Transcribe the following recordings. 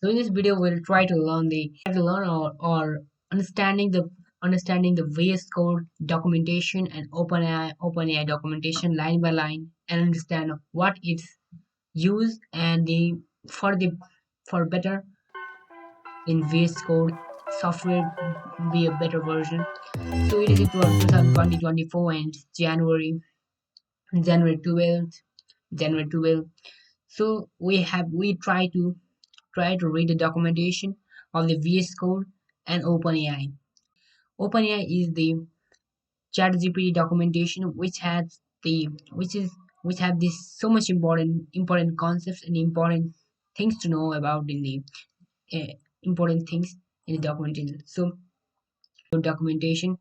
So in this video, we'll try to learn or understanding the VS Code documentation and OpenAI documentation line by line, and understand what it's used and for the for better in VS Code software be a better version. So it is in 2024 and January 12th, January 12th. So we try to read the documentation of the VS Code and OpenAI. OpenAI is the ChatGPT documentation which have this so much important concepts and important things to know about in the uh, important things in the documentation. So documentation,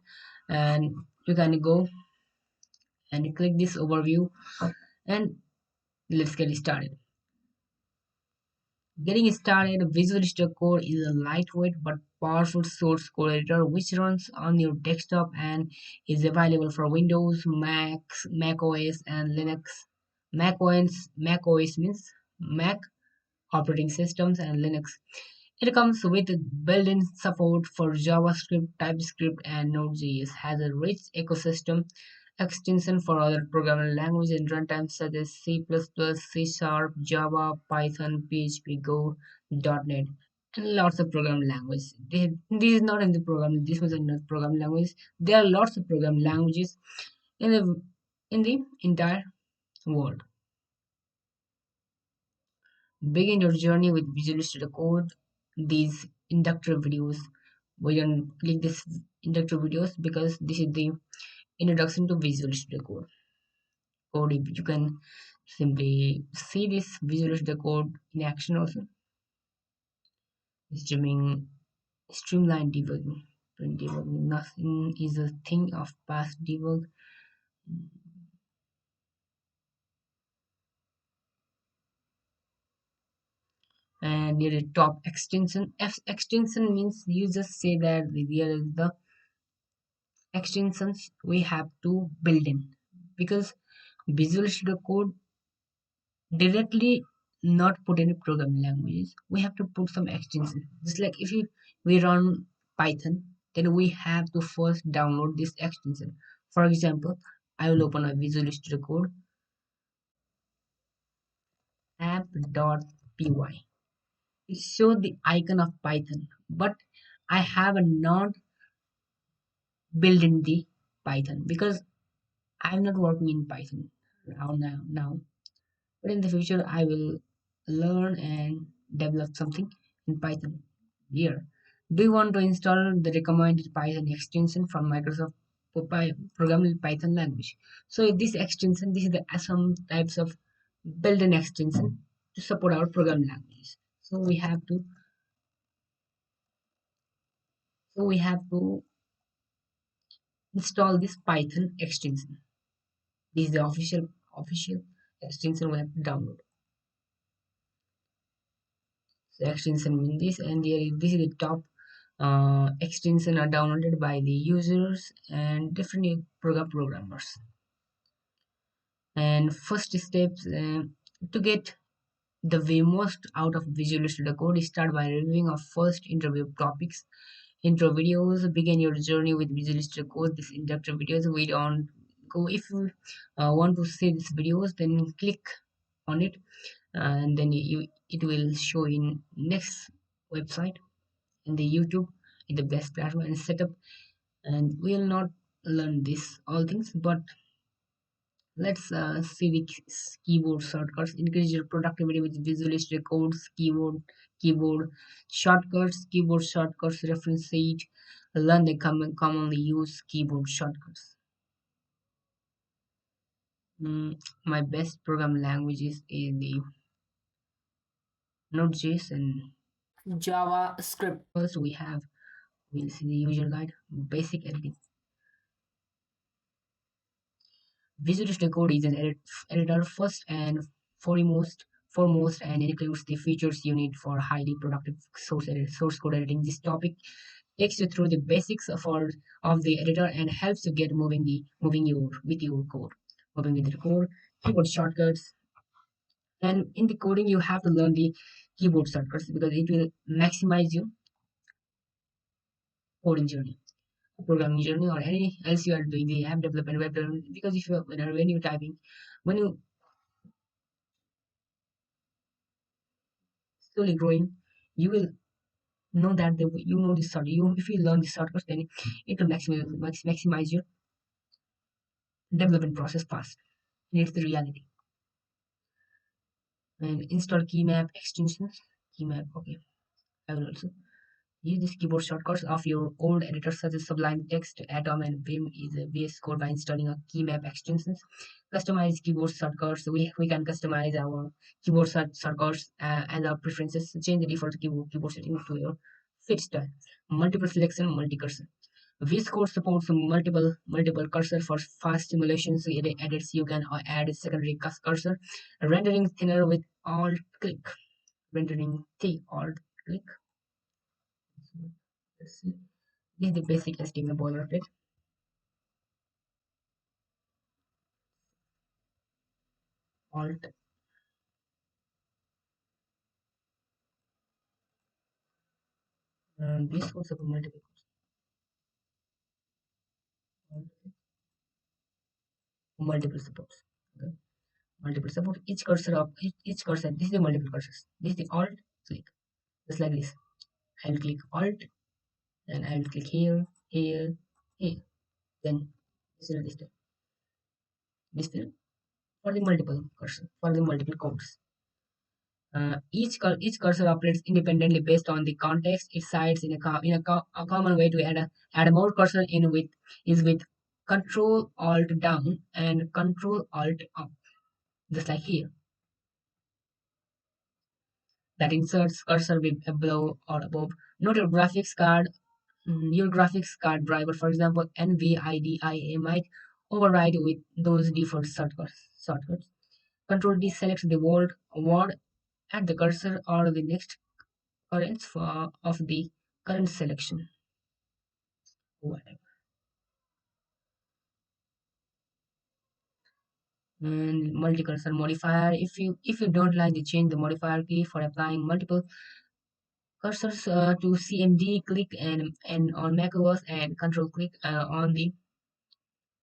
and you can go and click this overview, and let's get started. Getting started, Visual Studio Code is a lightweight but powerful source code editor which runs on your desktop and is available for Windows, Mac OS, and Linux. Mac OS means Mac operating systems, and Linux. It comes with built-in support for JavaScript, TypeScript, and Node.js. Has a rich ecosystem extension for other programming languages and runtimes such as C++, C Sharp, Java, Python, PHP, Go, .NET, and lots of programming languages. This is not in the programming. This was in the programming language. There are lots of programming languages in the entire world. Begin your journey with Visual Studio Code. These inductive videos. We don't click this inductive videos because this is the introduction to Visual Studio Code. You can simply see this Visual Studio Code in action also. Streaming, streamline debugging. Debugging, nothing is a thing of past debug. And near the top extension. Extension means you just say that here is the extensions we have to build in, because Visual Studio Code directly not put any programming languages. We have to put some extension. Just like if we run Python, then we have to first download this extension. For example, I will open a Visual Studio Code app.py. It shows the icon of Python, but I have not built in the Python because I'm not working in Python now. But in the future, I will learn and develop something in Python here. Do you want to install the recommended Python extension from Microsoft Programmable Python language? So this extension, this is the some types of built-in extension to support our programming languages. So we have to install this Python extension. This is the official extension we have to download. So extension mean this, and this is the top extension are downloaded by the users and different programmers. And first steps to get the way most out of Visual Studio Code is start by reviewing our first interview topics. Intro videos. Begin your journey with Visual Studio Code. This introductory videos we don't go. If you want to see these videos, then click on it, and then it will show in next website in the YouTube in the best platform and setup. And we'll not learn this all things, but let's see the keyboard shortcuts. Increase your productivity with Visual Studio Code's keyboard shortcuts. Keyboard shortcuts reference sheet. Learn the commonly used keyboard shortcuts. My best programming languages is the Node.js and JavaScript. First, we'll see the user guide, basic editing. Visual Studio Code is an editor first and foremost, and includes the features you need for highly productive source code editing. This topic takes you through the basics of the editor and helps you get moving with your code, keyboard shortcuts, and in the coding you have to learn the keyboard shortcuts because it will maximize your coding journey, programming journey, or any else you are doing the app development, web development. Because if you are, when you're typing, when you slowly growing, you will know that you know this short. You if you learn this shortcuts, then it will maximize your development process fast. And it's the reality. And install keymap extensions. Keymap, okay. I will also use these keyboard shortcuts of your old editors such as Sublime Text, Atom, and Vim is a VS Code by installing a keymap extensions. Customize keyboard shortcuts. We can customize our keyboard shortcuts as our preferences. Change the default keyboard setting to your fit style. Multiple selection, multi cursor. VS Code supports multiple cursor for fast simulations. Edits you can add a secondary cursor. Rendering thinner with alt click. Rendering T alt click. Let's see. This is the basic HTML boilerplate. Alt and this also have multiple supports. Okay. Multiple support. Each cursor. This is the multiple cursors. This is the alt click. Just like this. I will click alt and I will click here, here, here. Then this will this will for the multiple cursor for the multiple codes. Each cursor operates independently based on the context it cites a common way to add a more cursor in with is with Control Alt down and Control Alt up, just like here. That inserts cursor below or above. Note your graphics card driver, for example, NVIDIA might override with those default shortcuts. Control D selects the word at the cursor or the next currents of the current selection. Whatever. And multi-cursor modifier. If you don't like to change the modifier key for applying multiple cursors to CMD, click and on macOS and control click on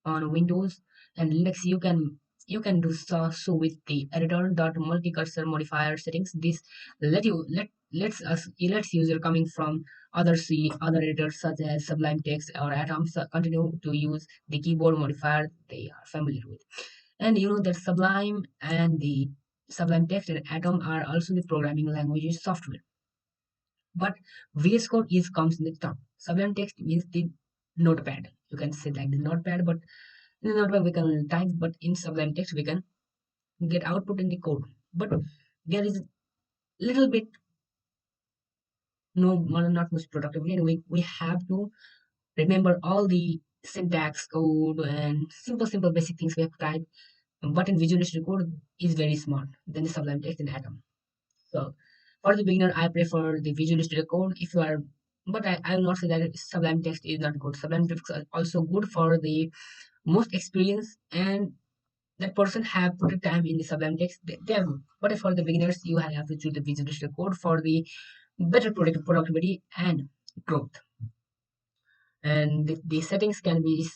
Windows and Linux. You can do so with the editor dot multi-cursor modifier settings. This lets user coming from other editors such as Sublime Text or Atom continue to use the keyboard modifier they are familiar with. And you know that Sublime and the Sublime Text and Atom are also the programming languages software. But VS Code is comes in the top. Sublime Text means the notepad. You can say like the notepad, but in the notepad we can type, but in Sublime Text we can get output in the code. But there is little bit not much productivity, and we have to remember all the syntax code and simple basic things we have to type. But in Visual Studio Code is very smart than the Sublime Text and Atom. So for the beginner, I prefer the Visual Studio Code. If you are, but I will not say that Sublime Text is not good. Sublime Text is also good for the most experience and that person have put a time in the Sublime Text. They are good. But for the beginners, you have to choose the Visual Studio Code for the better productivity and growth. And the settings can be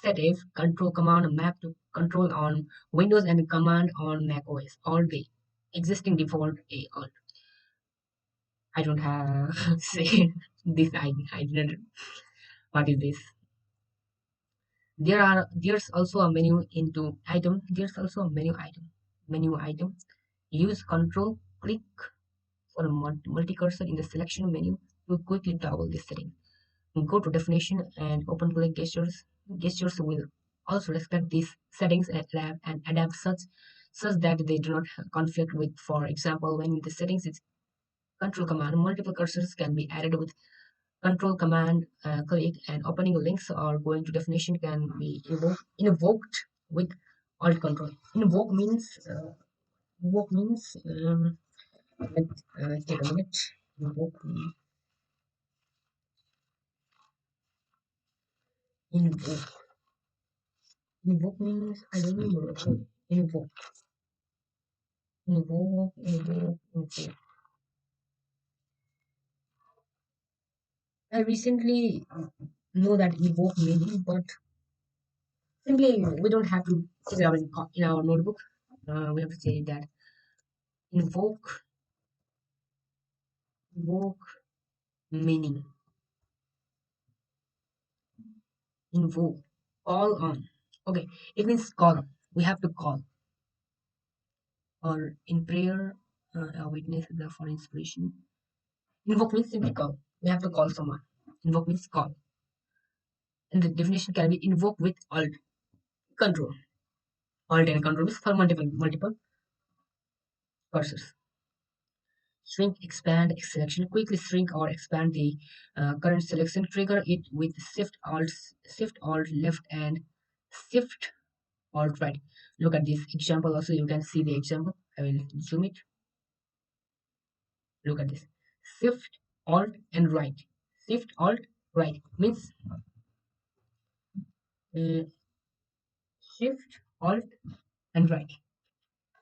set if control command map to control on Windows and command on Mac OS or the existing default a alt. I don't have say this. I didn't. What is this? There's also a menu into item. There's also a menu item. Menu item. Use control click for a multi cursor in the selection menu to quickly toggle this setting. Go to definition and open click gestures. Gestures will also respect these settings and adapt such that they do not conflict with, for example, when the settings is control command, multiple cursors can be added with control command click, and opening links or going to definition can be invoked with alt control. Invoke means let, take a minute. Invoke invoke invoke means I don't remember. Invoke invoke. I recently know that evoke meaning, but simply we don't have to figure it out in our notebook. We have to say that invoke, invoke meaning, invoke, call on. Okay, it means call. We have to call, or in prayer, a witness is there for inspiration. Invoke means simply call. We have to call someone. Invoke means call. And the definition can be invoke with alt control. Alt and control means for multiple cursors. Shrink, expand, selection. Quickly shrink or expand the current selection. Trigger it with Shift Alt left and Shift Alt right. Look at this example. Also, you can see the example. I will zoom it. Look at this. Shift Alt and right. Shift Alt right means uh, Shift Alt and right.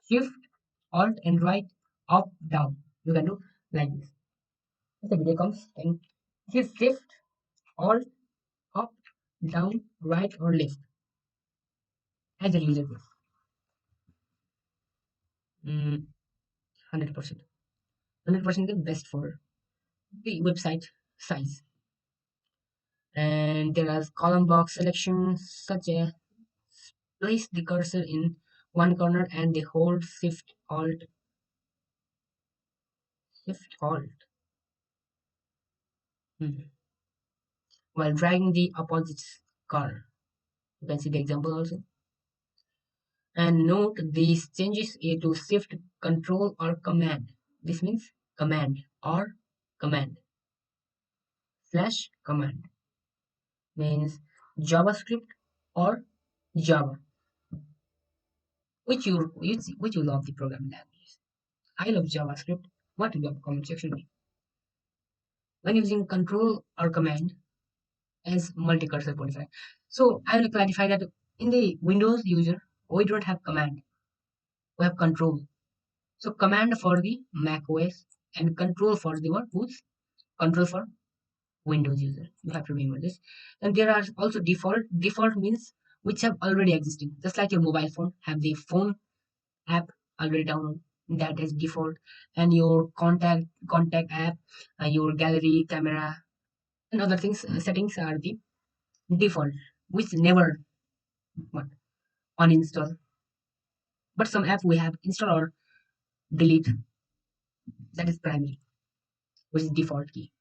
Shift Alt and right, up down. You can do like this. If the video comes, then hit Shift Alt up, down, right, or left as a user will. 100%. 100% the best for the website size. And there are column box selections such as place the cursor in one corner and they hold Shift Alt hmm, while dragging the opposite corner. You can see the example also. And note these changes to Shift Control or Command. This means command or command slash command means JavaScript or Java, which you love the programming language. I love JavaScript. What do you love? Comment section me. When using control or command as multi-cursor modifier. So I will clarify that in the Windows user, we don't have command. We have control. So command for the Mac OS and control for the what? Who's control for Windows user. You have to remember this. And there are also default. Default means which have already existing. Just like your mobile phone have the phone app already downloaded. That is default. And your contact app, your gallery, camera, and other things settings are the default, which never what, uninstall. But some app we have install or delete. That is primary, which is default key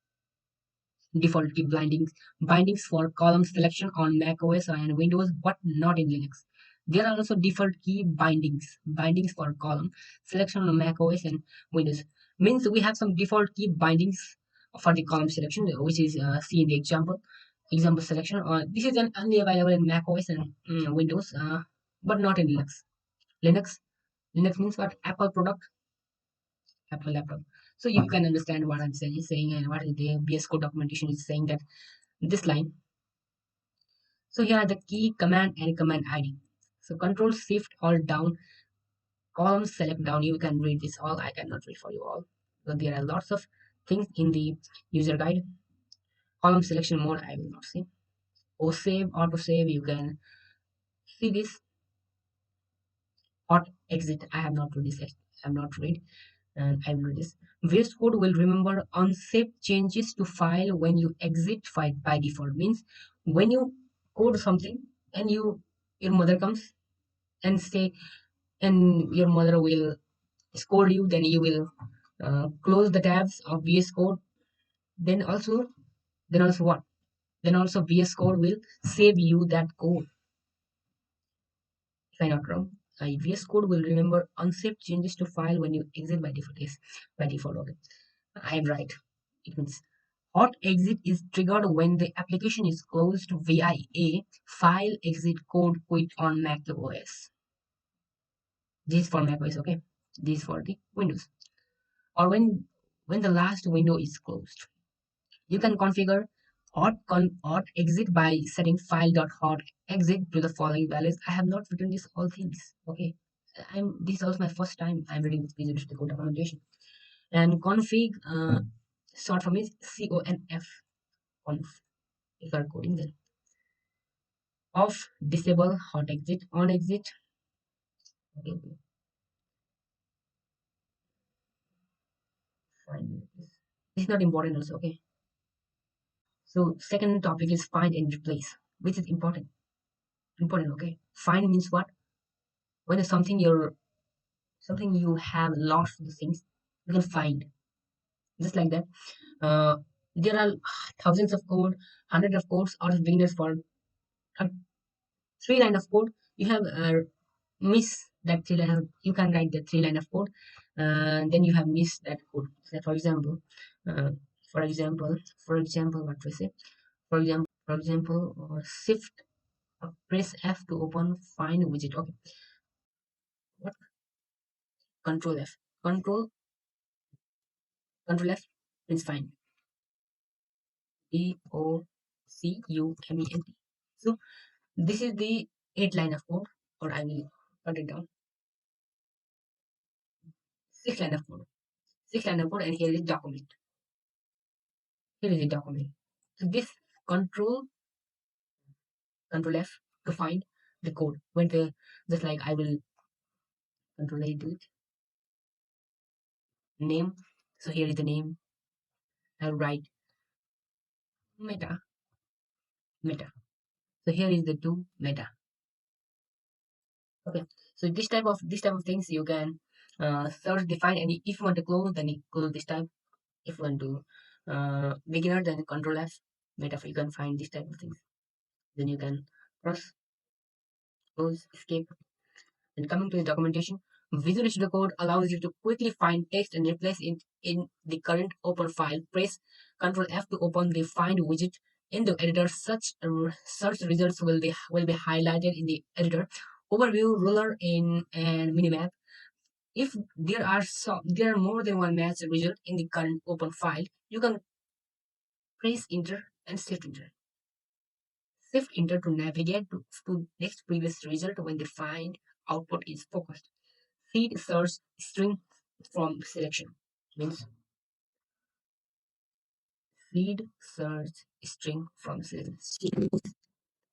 bindings for column selection on Mac OS and Windows, but not in Linux. There are also default key bindings for column selection on Mac OS and Windows. Means we have some default key bindings for the column selection, which is see in the example selection. This is only available in Mac OS and Windows, but not in Linux. Linux Linux means what? Apple product, Apple laptop. So you can understand what I'm saying and what the VS Code documentation is saying that this line. So here are the key command and command ID. So control shift all down, column select down. You can read this all. I cannot read for you all. So there are lots of things in the user guide. Column selection mode, I will not see. Or save, auto save, you can see this. Hot exit, I have not read this. I have not read and I will read this. VS Code will remember unsafe changes to file when you exit file by default. Means when you code something and your mother comes and say and your mother will scold you, then you will close the tabs of VS Code. Then also what? Then also VS Code will save you that code. If I'm not wrong, VS Code will remember unsafe changes to file when you exit by default. Yes, by default. Okay, I'm right. It means hot exit is triggered when the application is closed via a file exit code quit on Mac OS. This is for Mac OS, okay? This is for the Windows. Or when the last window is closed. You can configure hot exit by setting file.hot exit to the following values. I have not written this all things. Okay. This is also my first time I'm reading this Visual Studio Code documentation. And config short form is CONF. on if you are coding, then off, disable, hot exit, on exit. Okay, okay, fine. This is not important also. Okay. So second topic is find and replace, which is important. Important. Okay. Find means what? When there's something you have lost the things, you can find just like that. Uh, there are thousands of code, hundreds of codes out of beginners for a three line of code. You have miss that three line. You can write the three line of code, then you have missed that code. So uh, for example, what we say? For example, shift press F to open find widget. Okay, what control F? Control F means find. DOCUMENT. So this is the eight line of code, or I will cut it down. Six line of code. Six line of code, and here is document. Here is the document. So this control control F to find the code. When the just like I will control A do it. Name. So here is the name. I write meta. So here is the two meta. Okay. So this type of things you can search define, and if you want to close, then you close this type. If you want to beginner, then control F meta. You can find this type of things. Then you can cross, close, escape. And coming to the documentation, Visual Studio Code allows you to quickly find text and replace it in the current open file. Press Ctrl F to open the Find widget in the editor. Such search results will be highlighted in the editor. Overview, ruler, in and minimap. If there are more than one match result in the current open file, you can press Enter and Shift Enter. Shift Enter to navigate to next previous result when the find output is focused. Seed search string from selection means seed search string from selection.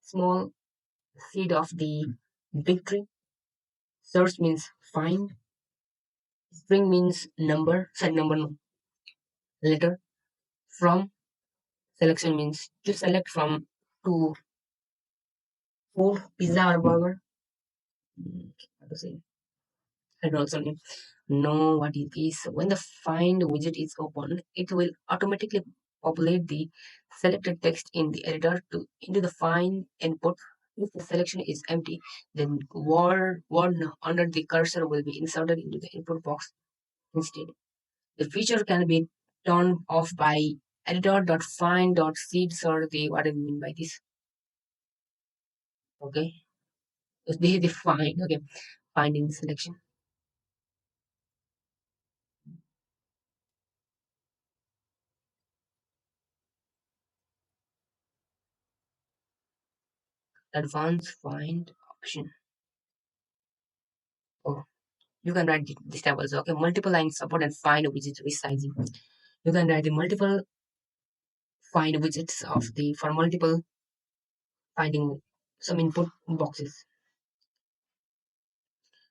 Small seed of the big tree. Search means find. String means number. Sorry, number no, letter. From selection means to select from to food, pizza or burger. How to say? I don't also know what it is. When the find widget is opened, it will automatically populate the selected text in the editor into the find input. If the selection is empty, then word under the cursor will be inserted into the input box instead. The feature can be turned off by editor.find.seed or the what do you mean by this? Okay. So this is the find, okay. Find in selection. Advanced find option. Oh, you can write this type also. Okay, multiple line support and find widget resizing. You can write the multiple find widgets of the for multiple finding some input boxes.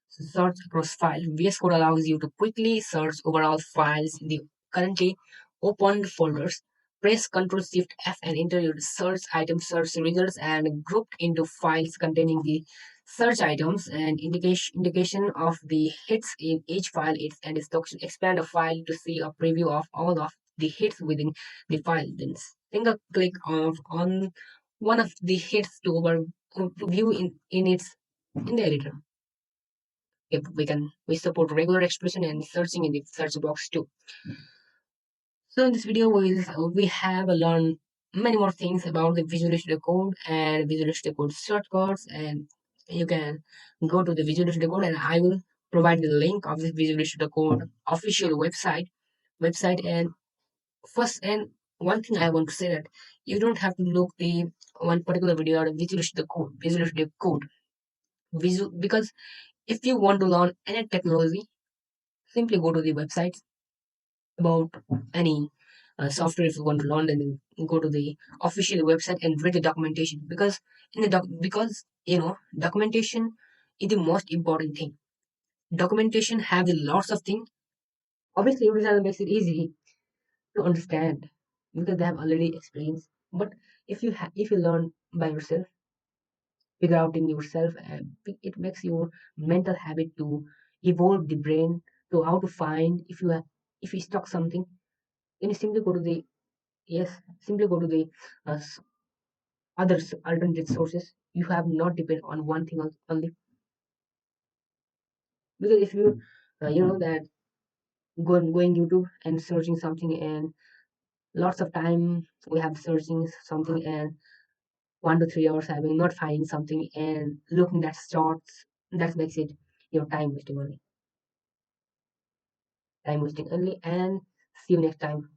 So search across file. VS Code allows you to quickly search overall files in the currently opened folders. Press Ctrl Shift F and enter your search item search results and group into files containing the search items and indication of the hits in each file and its location. Expand a file to see a preview of all of the hits within the file. Then single click on one of the hits to view in the editor. If we support regular expression and searching in the search box too. So in this video we have learned many more things about the Visual Studio Code and Visual Studio Code shortcuts, and you can go to the Visual Studio Code, and I will provide the link of the Visual Studio Code official website. And first, and one thing I want to say that you don't have to look the one particular video or Visual Studio Code because if you want to learn any technology, simply go to the website about any software. If you want to learn, then go to the official website and read the documentation, because documentation is the most important thing. Documentation have lots of things. Obviously, designer makes it easy to understand because they have already experience. But if you learn by yourself, figure out in yourself, and it makes your mental habit to evolve the brain to how to find if you stock something. Then you simply go to the yes, simply go to the other alternate sources. You have not depend on one thing only, because if you that going YouTube and searching something, and lots of time we have searching something, and 1 to 3 hours having not finding something and looking at shorts, that makes it your time wasting only. And see you next time.